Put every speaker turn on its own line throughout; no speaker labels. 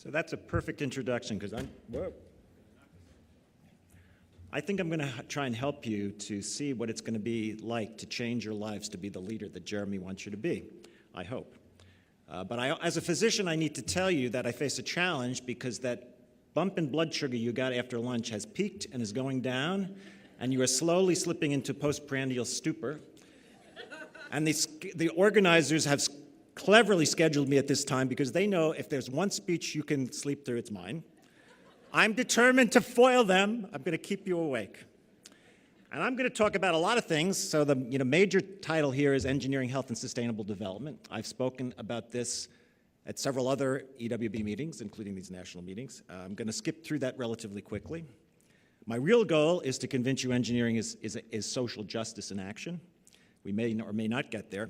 So that's a perfect introduction because I think I'm going to try and help you to see what it's going to be like to change your lives to be the leader that Jeremy wants you to be, I hope. But as a physician, I need to tell you that I face a challenge because that bump in blood sugar you got after lunch has peaked and is going down, and you are slowly slipping into postprandial stupor. And the organizers have cleverly scheduled me at this time because they know if there's one speech you can sleep through, it's mine. I'm determined to foil them. I'm going to keep you awake. And I'm going to talk about a lot of things. So the major title here is Engineering, Health, and Sustainable Development. I've spoken about this at several other EWB meetings, including these national meetings. I'm going to skip through that relatively quickly. My real goal is to convince you engineering is social justice in action. We may or may not get there.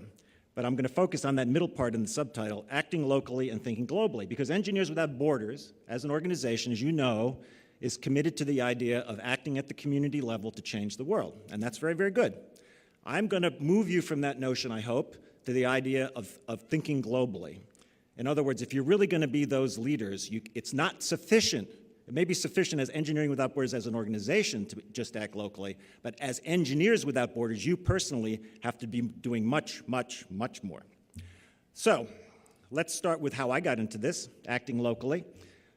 But I'm going to focus on that middle part in the subtitle, acting locally and thinking globally, because Engineers Without Borders, as an organization, as you know, is committed to the idea of acting at the community level to change the world, and that's very, very good. I'm going to move you from that notion, I hope, to the idea of thinking globally. In other words, if you're really going to be those leaders, it's not sufficient. It may be sufficient as Engineering Without Borders as an organization to just act locally, but as Engineers Without Borders, you personally have to be doing much, much, much more. So let's start with how I got into this, acting locally.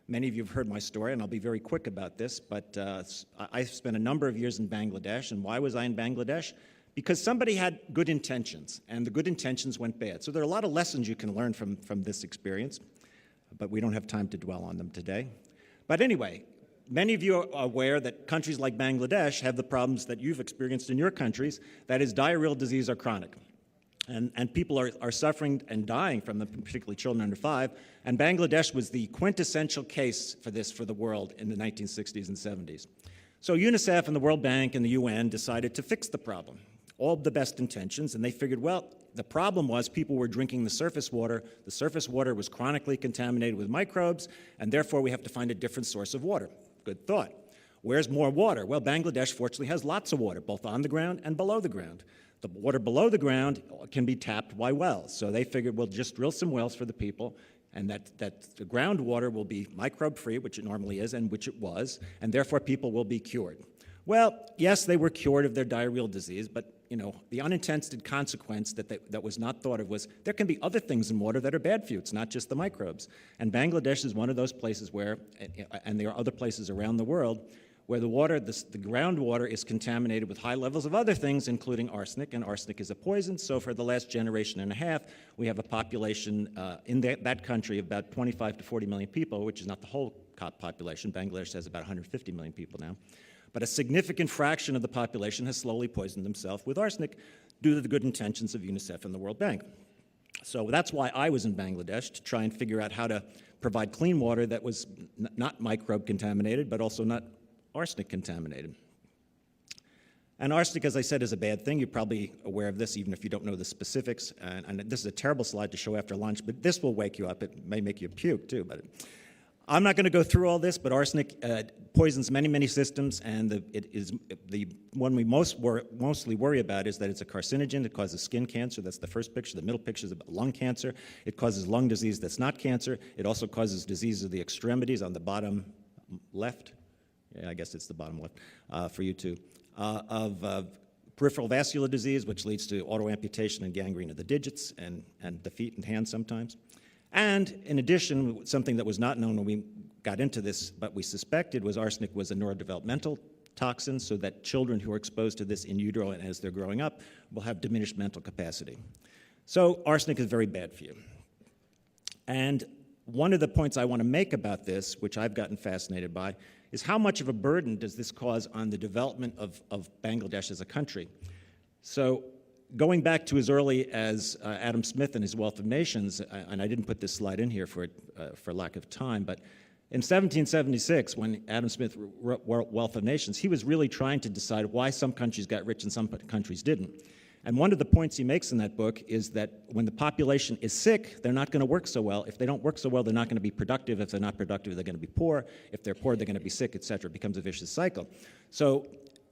Many of you have heard my story, and I'll be very quick about this, but I spent a number of years in Bangladesh, and why was I in Bangladesh? Because somebody had good intentions, and the good intentions went bad. So there are a lot of lessons you can learn from this experience, but we don't have time to dwell on them today. But anyway, many of you are aware that countries like Bangladesh have the problems that you've experienced in your countries, that is, diarrheal disease are chronic. And people are suffering and dying from them, particularly children under 5. And Bangladesh was the quintessential case for this for the world in the 1960s and 70s. So UNICEF and the World Bank and the UN decided to fix the problem, all the best intentions, and they figured, well, the problem was people were drinking the surface water. The surface water was chronically contaminated with microbes, and therefore we have to find a different source of water. Good thought. Where's more water? Well, Bangladesh fortunately has lots of water, both on the ground and below the ground. The water below the ground can be tapped by wells. So they figured we'll just drill some wells for the people, and that the groundwater will be microbe-free, which it normally is, and which it was, and therefore people will be cured. Well, yes, they were cured of their diarrheal disease, but the unintended consequence that was not thought of was there can be other things in water that are bad for you. It's not just the microbes. And Bangladesh is one of those places where, and there are other places around the world, where the groundwater is contaminated with high levels of other things, including arsenic, and arsenic is a poison. So for the last generation and a half, we have a population in that country of about 25 to 40 million people, which is not the whole population. Bangladesh has about 150 million people now. But a significant fraction of the population has slowly poisoned themselves with arsenic due to the good intentions of UNICEF and the World Bank. So that's why I was in Bangladesh, to try and figure out how to provide clean water that was not microbe contaminated, but also not arsenic contaminated. And arsenic, as I said, is a bad thing. You're probably aware of this, even if you don't know the specifics. And this is a terrible slide to show after lunch, but this will wake you up. It may make you puke, too. But I'm not going to go through all this, but arsenic poisons many, many systems, and the one we mostly worry about is that it's a carcinogen. It causes skin cancer. That's the first picture. The middle picture is about lung cancer. It causes lung disease that's not cancer. It also causes disease of the extremities on the bottom left. Yeah, I guess it's the bottom left for you too. Of peripheral vascular disease, which leads to autoamputation and gangrene of the digits and the feet and hands sometimes. And in addition, something that was not known when we got into this, but we suspected, was arsenic was a neurodevelopmental toxin, so that children who are exposed to this in utero and as they're growing up will have diminished mental capacity. So arsenic is very bad for you. And one of the points I want to make about this, which I've gotten fascinated by, is how much of a burden does this cause on the development of Bangladesh as a country? So going back to as early as Adam Smith and his Wealth of Nations, and I didn't put this slide in here for lack of time, but in 1776, when Adam Smith wrote Wealth of Nations, he was really trying to decide why some countries got rich and some countries didn't. And one of the points he makes in that book is that when the population is sick, they're not going to work so well. If they don't work so well, they're not going to be productive. If they're not productive, they're going to be poor. If they're poor, they're going to be sick, et cetera. It becomes a vicious cycle. So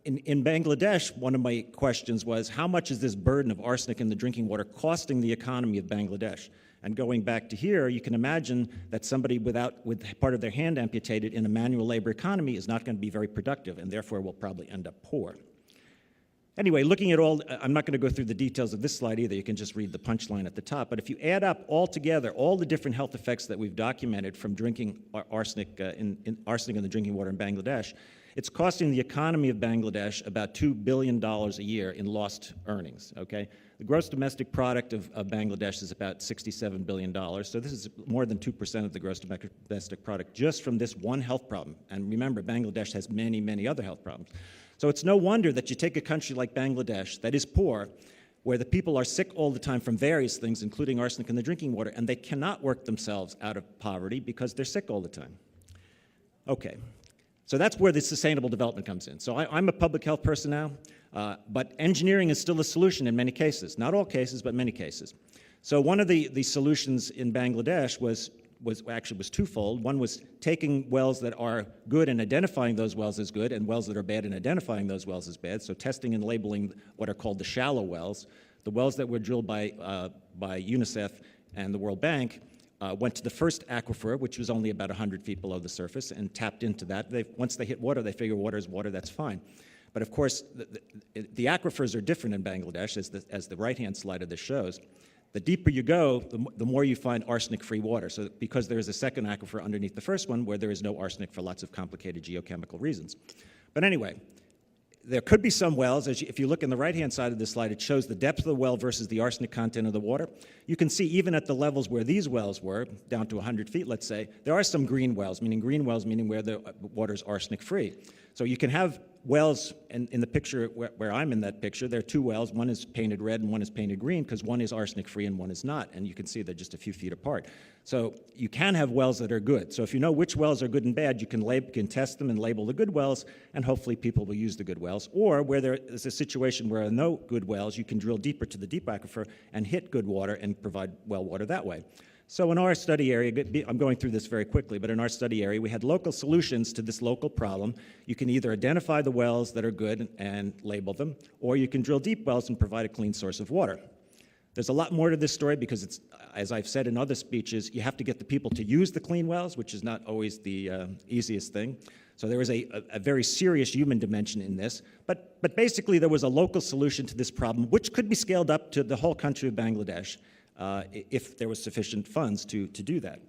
in Bangladesh, one of my questions was, how much is this burden of arsenic in the drinking water costing the economy of Bangladesh? And going back to here, you can imagine that somebody with part of their hand amputated in a manual labor economy is not going to be very productive, and therefore will probably end up poor. Anyway, looking at all, I'm not going to go through the details of this slide either. You can just read the punchline at the top. But if you add up all together all the different health effects that we've documented from drinking arsenic, arsenic in the drinking water in Bangladesh, it's costing the economy of Bangladesh about $2 billion a year in lost earnings, okay? The gross domestic product of Bangladesh is about $67 billion, so this is more than 2% of the gross domestic product just from this one health problem. And remember, Bangladesh has many, many other health problems. So it's no wonder that you take a country like Bangladesh that is poor, where the people are sick all the time from various things, including arsenic in the drinking water, and they cannot work themselves out of poverty because they're sick all the time. Okay, so that's where the sustainable development comes in. So I'm a public health person now, but engineering is still a solution in many cases. Not all cases, but many cases. So one of the solutions in Bangladesh was twofold. One was taking wells that are good and identifying those wells as good, and wells that are bad and identifying those wells as bad, so testing and labeling what are called the shallow wells. The wells that were drilled by UNICEF and the World Bank went to the first aquifer, which was only about 100 feet below the surface, and tapped into that. Once they hit water, they figure water is water, that's fine. But of course, the aquifers are different in Bangladesh, as the right-hand slide of this shows. The deeper you go, the more you find arsenic-free water. So because there is a second aquifer underneath the first one where there is no arsenic for lots of complicated geochemical reasons. But anyway, there could be some wells. If you look in the right-hand side of this slide, it shows the depth of the well versus the arsenic content of the water. You can see even at the levels where these wells were, down to 100 feet, let's say, there are some green wells meaning where the water is arsenic-free. So you can have wells, and in the picture where I'm in that picture, there are two wells. One is painted red and one is painted green because one is arsenic-free and one is not. And you can see they're just a few feet apart. So you can have wells that are good. So if you know which wells are good and bad, you can test them and label the good wells, and hopefully people will use the good wells. Or where there is a situation where there are no good wells, you can drill deeper to the deep aquifer and hit good water and provide well water that way. So in our study area, I'm going through this very quickly, but in our study area, we had local solutions to this local problem. You can either identify the wells that are good and label them, or you can drill deep wells and provide a clean source of water. There's a lot more to this story because it's, as I've said in other speeches, you have to get the people to use the clean wells, which is not always the easiest thing. So there is a very serious human dimension in this. But basically, there was a local solution to this problem, which could be scaled up to the whole country of Bangladesh, if there was sufficient funds to do that.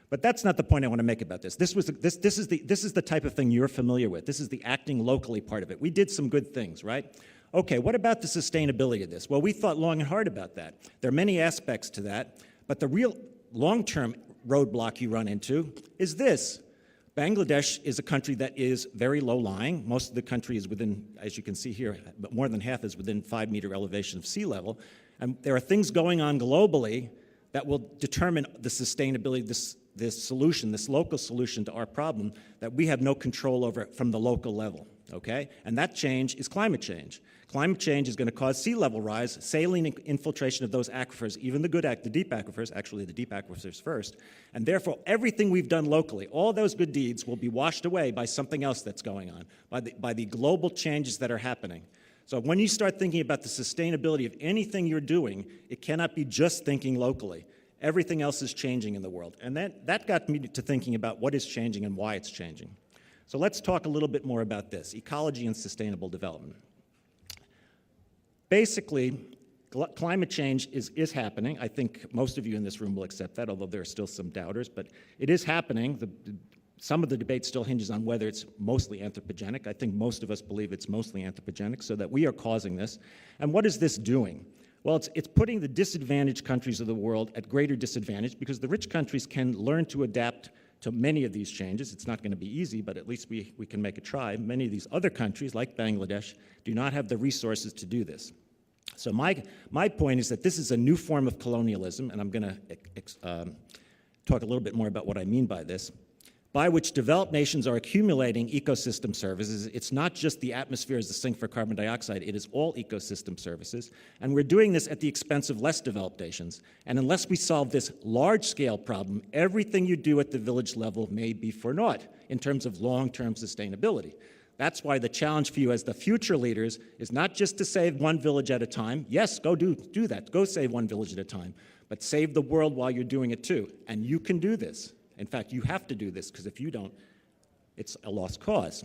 But that's not the point I want to make about this. This is the type of thing you're familiar with. This is the acting locally part of it. We did some good things, right? Okay, what about the sustainability of this? Well, we thought long and hard about that. There are many aspects to that, but the real long-term roadblock you run into is this. Bangladesh is a country that is very low-lying. Most of the country is within, as you can see here, but more than half is within 5-meter elevation of sea level. And there are things going on globally that will determine the sustainability of this solution, this local solution to our problem that we have no control over from the local level, okay? And that change is climate change. Climate change is going to cause sea level rise, saline infiltration of those aquifers, even the deep aquifers, actually the deep aquifers first, and therefore everything we've done locally, all those good deeds will be washed away by something else that's going on, by the global changes that are happening. So when you start thinking about the sustainability of anything you're doing, it cannot be just thinking locally. Everything else is changing in the world. And that got me to thinking about what is changing and why it's changing. So let's talk a little bit more about this, ecology and sustainable development. Basically, climate change is happening. I think most of you in this room will accept that, although there are still some doubters, but it is happening. Some of the debate still hinges on whether it's mostly anthropogenic. I think most of us believe it's mostly anthropogenic, so that we are causing this. And what is this doing? Well, it's putting the disadvantaged countries of the world at greater disadvantage because the rich countries can learn to adapt to many of these changes. It's not going to be easy, but at least we can make a try. Many of these other countries, like Bangladesh, do not have the resources to do this. So my point is that this is a new form of colonialism, and I'm going to talk a little bit more about what I mean by this, by which developed nations are accumulating ecosystem services. It's not just the atmosphere as the sink for carbon dioxide, it is all ecosystem services. And we're doing this at the expense of less developed nations. And unless we solve this large-scale problem, everything you do at the village level may be for naught in terms of long-term sustainability. That's why the challenge for you as the future leaders is not just to save one village at a time. Yes, go do that. Go save one village at a time. but save the world while you're doing it too. And you can do this. In fact, you have to do this, because if you don't, it's a lost cause.